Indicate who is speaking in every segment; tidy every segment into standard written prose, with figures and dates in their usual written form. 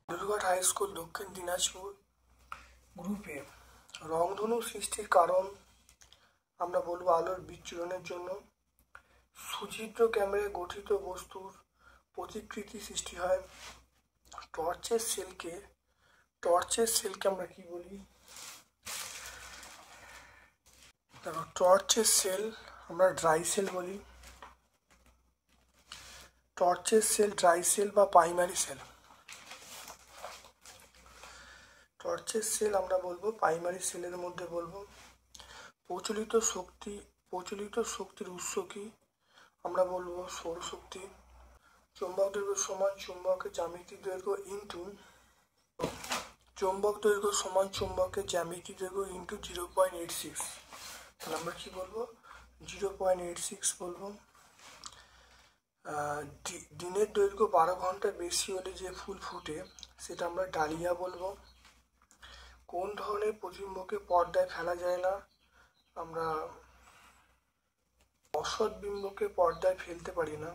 Speaker 1: Balurghat high school দক্ষিণ দিনাজপুর গ্রুপে রংধনু সৃষ্টির কারণ আমরা বলবো আলোর বিচ্ছুরণের জন্য। সুচিত্র ক্যামেরায় গঠিত বস্তুর প্রতিকৃতি সৃষ্টি হয়। টর্চের সেলকে আমরা কি বলি? দেখো, টর্চের সেল আমরা ড্রাই সেল বলি। টর্চের সেল ড্রাই সেল বা প্রাইমারি সেল। টর্চের সেল আমরা বলবো প্রাইমারি সেলের মধ্যে বলবো। প্রচলিত শক্তির উৎস কি? আমরা বলবো সৌরশক্তি। চৌম্বক দৈর্ঘ্য সমান চুম্বকের জ্যামিতিক দৈর্ঘ্য ইন্টু চৌম্বকের জ্যামিতিক দৈর্ঘ্য ইন্টু 0.86। তাহলে আমরা কি বলবো? 0.86 বলবো। দিনের দৈর্ঘ্য 12 ঘন্টা বেশি হলে যে ফুল ফুটে সেটা আমরা ডালিয়া বলবো। কোন ধরনের প্রতিবিম্বকে পর্দায় ফেলা যায় না? আমরা অসৎ বিম্বকে পর্দায় ফেলতে পারি না।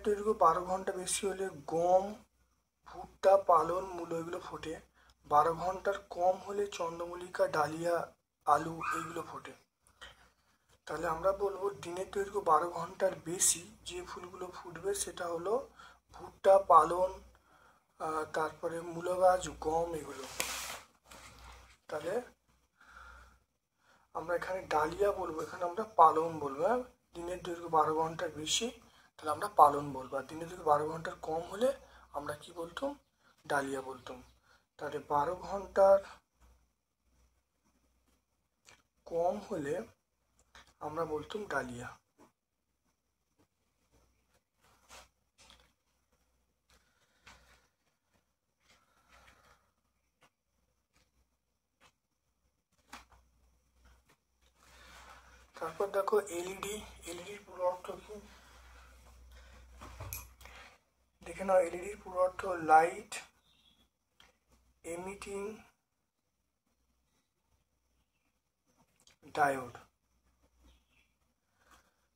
Speaker 1: দৈর্ঘ্য 12 ঘন্টা বেশি হলে গম, ভুট্টা, পালন, মূলো এগুলো ফোটে। 12 ঘন্টার কম হলে চন্দ্রমল্লিকা, ডালিয়া, আলু এগুলো ফোটে। তাহলে আমরা বলবো দিনের দৈর্ঘ্য 12 ঘন্টার বেশি যে ফুলগুলো ফুটবে সেটা হলো ভুট্টা, পালন, তারপরে মূলো গাছ, গম এগুলো। তাহলে আমরা এখানে ডালিয়া বলবো, এখানে আমরা পালন বলবো। দিনের দৈর্ঘ্য 12 ঘন্টার বেশি তাহলে আমরা পালন বলবো, আর দিনের দৈর্ঘ্য 12 ঘন্টার কম হলে আমরা কি বলতাম? ডালিয়া বলতাম। তাহলে 12 ঘন্টার কম হলে আমরা বলতাম ডালিয়া। তারপর দেখো এলইডির পুরো অর্থ কি দেখে নাও। এলইডির পুরো অর্থ লাইট এমিটিং ডায়োড।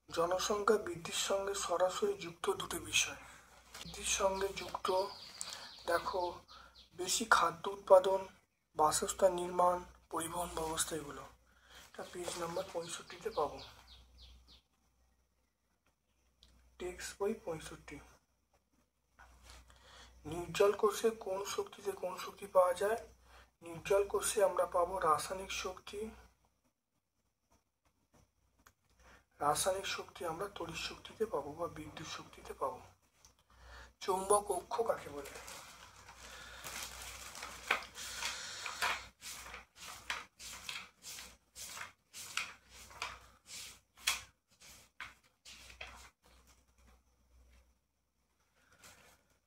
Speaker 1: জনসংখ্যা বৃদ্ধির সঙ্গে সরাসরি যুক্ত দুটি বিষয়। বৃদ্ধির সঙ্গে যুক্ত দেখো বেশি খাদ্য উৎপাদন, বাসস্থান নির্মাণ, পরিবহন ব্যবস্থা এগুলো। এটা পেজ নাম্বার 65-তে পাবো, টেক্সট বই 65। নির্জল কোষে কোন শক্তিতে কোন শক্তি পাওয়া যায়? নির্জল কোষে আমরা পাবো রাসায়নিক শক্তি আমরা তড়িৎ শক্তিতে পাবো বা বিদ্যুৎ শক্তিতে পাবো। চৌম্বক অক্ষ কাকে বলে?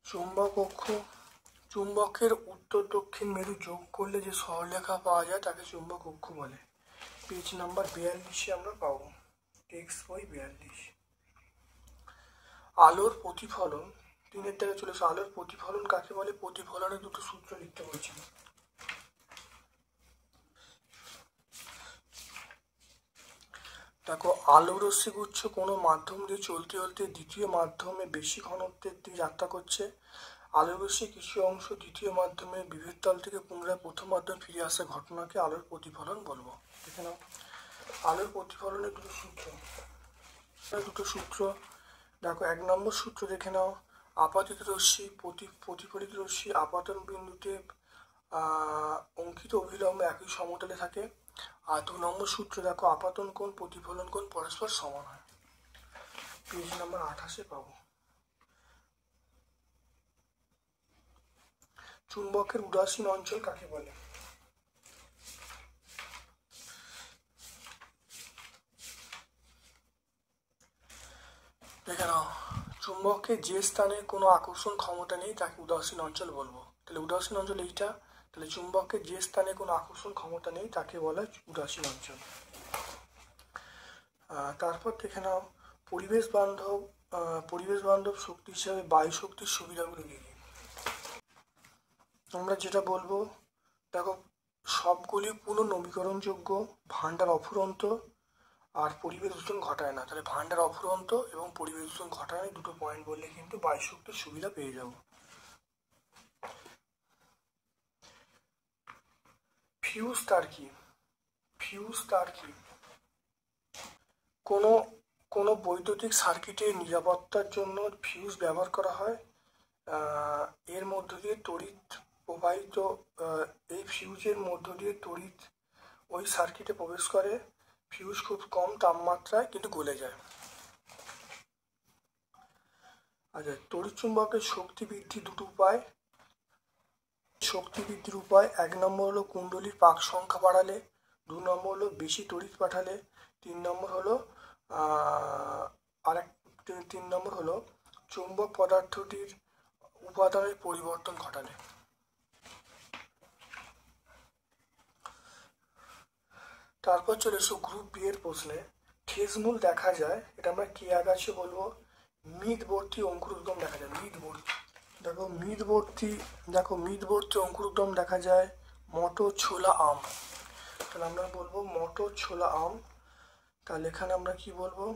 Speaker 1: চৌম্বক অক্ষ, চুম্বকের উত্তর দক্ষিণ মেরু যোগ করলে যে সরলরেখা পাওয়া যায় তাকে চুম্বক অক্ষ বলে। পেজ নাম্বার 42-এ আমরা পাবো, টেক্সট বই 42। আলোর প্রতিফলন, তিনের থেকে চলে এসে আলোর প্রতিফলন কাকে বলে? প্রতিফলনের দুটো সূত্র লিখতে বলছি। দেখো, আলো রশ্মিগুচ্ছ কোনো মাধ্যম দিয়ে চলতে চলতে দ্বিতীয় মাধ্যমে বেশি ঘনত্বের দিকে যাত্রা করছে। আলোর রশ্মির কিছু অংশ দ্বিতীয় মাধ্যমে বিভেদ তল থেকে পুনরায় প্রথম মাধ্যমে ফিরে আসার ঘটনাকে আলোর প্রতিফলন বলবো। দেখে নাও, আলোর প্রতিফলনের দুটো সূত্র দেখো। 1 নম্বর সূত্র দেখে নাও, আপাতিত রশ্মি প্রতিফলিত রশ্মি আপাতন বিন্দুতে অঙ্কিত অভিলম্ব একই সমতলে থাকে। আর 2 নম্বর সূত্র দেখো, আপাতন কোণ প্রতিফলন কোণ পরস্পর সমান হয়। পেজ নাম্বার 28-এ পাবো। চুম্বকের উদাসীন অঞ্চল কাকে বলে? দেখে নাও, চুম্বকে যে স্থানে কোনো আকর্ষণ ক্ষমতা নেই তাকে উদাসীন অঞ্চল বলবো। তাহলে উদাসীন অঞ্চল এইটা। তাহলে চুম্বকে যে স্থানে কোনো আকর্ষণ ক্ষমতা নেই তাকে বলা উদাসীন অঞ্চল। তারপর দেখে নাও, পরিবেশ বান্ধব শক্তি হিসাবে বায়ু শক্তির সুবিধাগুলো কী কী? আমরা যেটা বলবো, দেখো, সবগুলি পুনর্নবীকরণযোগ্য, ভাণ্ডার অফুরন্ত, আর পরিবেশ দূষণ ঘটায় না। তাহলে ভাণ্ডার অফুরন্ত এবং পরিবেশ দূষণ ঘটায় না, দুটো পয়েন্ট বললে কিন্তু বায়ু শক্তির সুবিধা পেয়ে যাব। ফিউজ তার কি? ফিউজ তার কি? কোনো বৈদ্যুতিক সার্কিটের নিরাপত্তার জন্য ফিউজ ব্যবহার করা হয়। এর মধ্য দিয়ে তড়িৎ প্রবাহিত, এই ফিউজের মধ্য দিয়ে তড়িৎ ওই সার্কিটে প্রবেশ করে। ফিউজ খুব কম তাপমাত্রায় কিন্তু গলে যায়। আচ্ছা, তড়িৎ চুম্বকের শক্তি বৃদ্ধির দুটো উপায়। শক্তি বৃদ্ধির উপায়, 1 নম্বর হলো কুণ্ডলীর পাক সংখ্যা বাড়ালে, 2 নম্বর হলো বেশি তড়িৎ পাঠালে, 3 নম্বর হলো আরেক 3 নম্বর হলো চুম্বক পদার্থটির উপাদানের পরিবর্তন ঘটালে। তারপর চলে এসো গ্রুপ বি এর প্রশ্নে। ঠেসমূল দেখা যায়, এটা আমরা কি আগাছে বলবো? মিদবর্তী অঙ্কুরোদ্গম দেখা যায়। মিদবর্তী, মিদবর্তী অঙ্কুরোদ্গম দেখা যায় মটর, ছোলা, আম। তাহলে আমরা বলবো মটর, ছোলা, আম। তাহলে এখানে আমরা কি বলবো?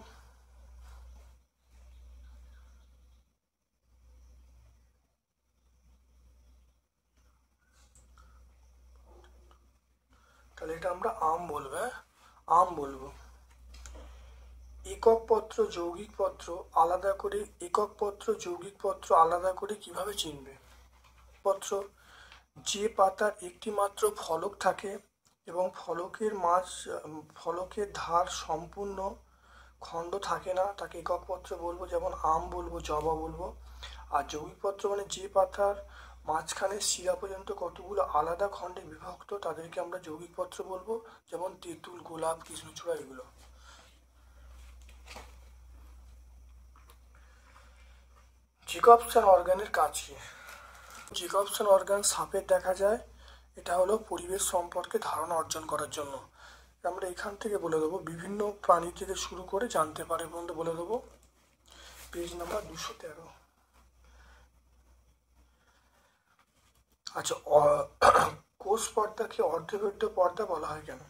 Speaker 1: তাহলে এটা আমরা আম বলবো, আম বলবো। একক পত্র যৌগিক পত্র আলাদা করে, একক পত্র যৌগিক পত্র আলাদা করে কিভাবে চিনবে? পত্র, যে পাতার একটি মাত্র ফলক থাকে এবং ফলকের ধার সম্পূর্ণ খণ্ড থাকে না, তাকে একক পত্র বলবো, যেমন আম বলবো, জবা বলবো। আর যৌগিক পত্র মানে যে পাতার মাঝখানে শিরা পর্যন্ত কতগুলো আলাদা খণ্ডে বিভক্ত, তাদেরকে আমরা যৌগিক পত্র বলবো, যেমন তেঁতুল, গোলাপ, কৃষ্ণচূড়া, এগুলো। জ্যাকবসন অর্গানের কাজ কি? জ্যাকবসন অর্গান সাপের দেখা যায়, এটা হলো পরিবেশ সম্পর্কে ধারণা অর্জন করার জন্য। আমরা এখান থেকে বলে দেবো, বিভিন্ন প্রাণী থেকে শুরু করে জানতে পারে পর্যন্ত বলে দেবো। Page number 213। আচ্ছা, কোষ পর্দাকে অর্ধবৃত্ত পর্দা বলা হয় কেন?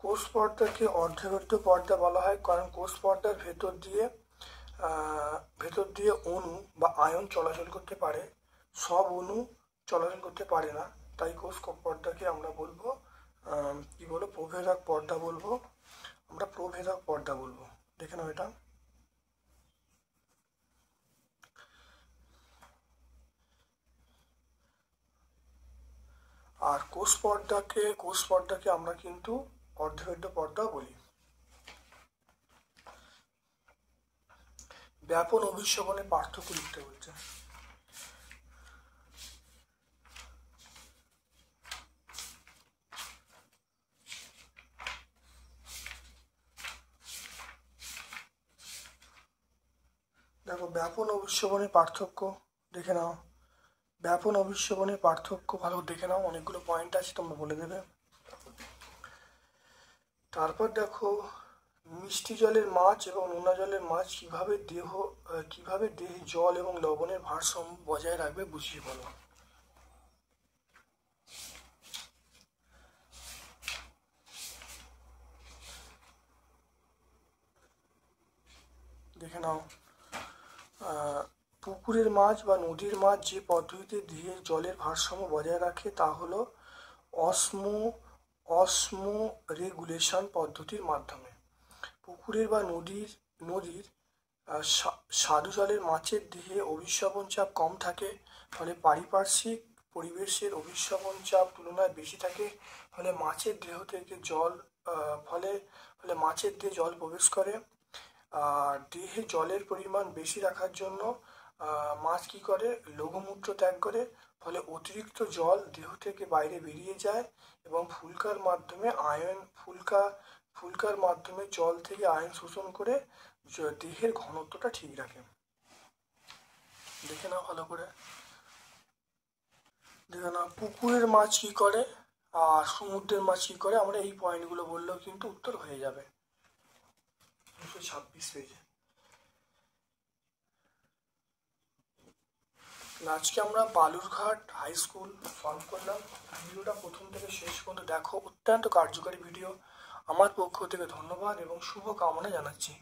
Speaker 1: কোষ পর্দাকে অর্ধবৃত্ত পর্দা বলা হয় কারণ কোষ পর্দার ভেতর দিয়ে অণু বা আয়ন চলাচল করতে পারে। সব অণু চলাচল করতে পারে না, তাই কোষ পর্দাকে আমরা বলবো কি বলবো, প্রভেদক পর্দা বলবো। আমরা প্রভেদক পর্দা বলবো। দেখে নাও এটা। আর কোষ পর্দাকে আমরা কিন্তু অর্ধবৃত্ত পর্দা বলি। ব্যাপন অভিস্রবণের পার্থক্য লিখতে বলছে। দেখো, ব্যাপন অভিস্রবণের পার্থক্য দেখে নাও। ব্যাপন অভিস্রবণের পার্থক্য ভালো দেখে নাও, অনেকগুলো পয়েন্ট আছে, তোমরা বলে দেবে। তারপর দেখো, মিষ্টি জলের মাছ এবং নোনা জলের মাছ কিভাবে দেহে জল এবং লবণের ভারসাম্য বজায় রাখবে বুঝিয়ে বলো। দেখে নাও, পুকুরের মাছ বা নদীর মাছ যে পদ্ধতিতে দেহের জলের ভারসাম্য বজায় রাখে তা হলো অসমো রেগুলেশন পদ্ধতির মাধ্যমে। পুকুরের বা নদীর স্বাদু জলের মাছের দেহে অভিস্রবণ চাপ কম থাকে, ফলে পারিপার্শ্বিক পরিবেশের অভিস্রবণ চাপ তুলনায় বেশি থাকে, ফলে মাছের দেহ থেকে জল ফলে মাছের দেহে জল প্রবেশ করে। আর দেহে জলের পরিমাণ বেশি রাখার জন্য মাছ কি করে, লঘুমূত্র ত্যাগ করে, ফলে অতিরিক্ত জল দেহ থেকে বাইরে বেরিয়ে যায় এবং ফুলকার মাধ্যমে জল থেকে আয়ন শোষণ করে দেহের ঘনত্বটা ঠিক রাখে। দেখে নাও ভালো করে, দেখে নাও পুকুরের মাছ কি করে আর সমুদ্রের মাছ কি করে। আমরা এই পয়েন্টগুলো বললেও কিন্তু উত্তর হয়ে যাবে। 226 পেজে। আজকে আমরা বালুরঘাট হাই স্কুল সলভ করলাম। ভিডিওটা প্রথম থেকে শেষ পর্যন্ত দেখো, অত্যন্ত কার্যকারী ভিডিও। আমার পক্ষ থেকে ধন্যবাদ এবং শুভ কামনা জানাচ্ছি।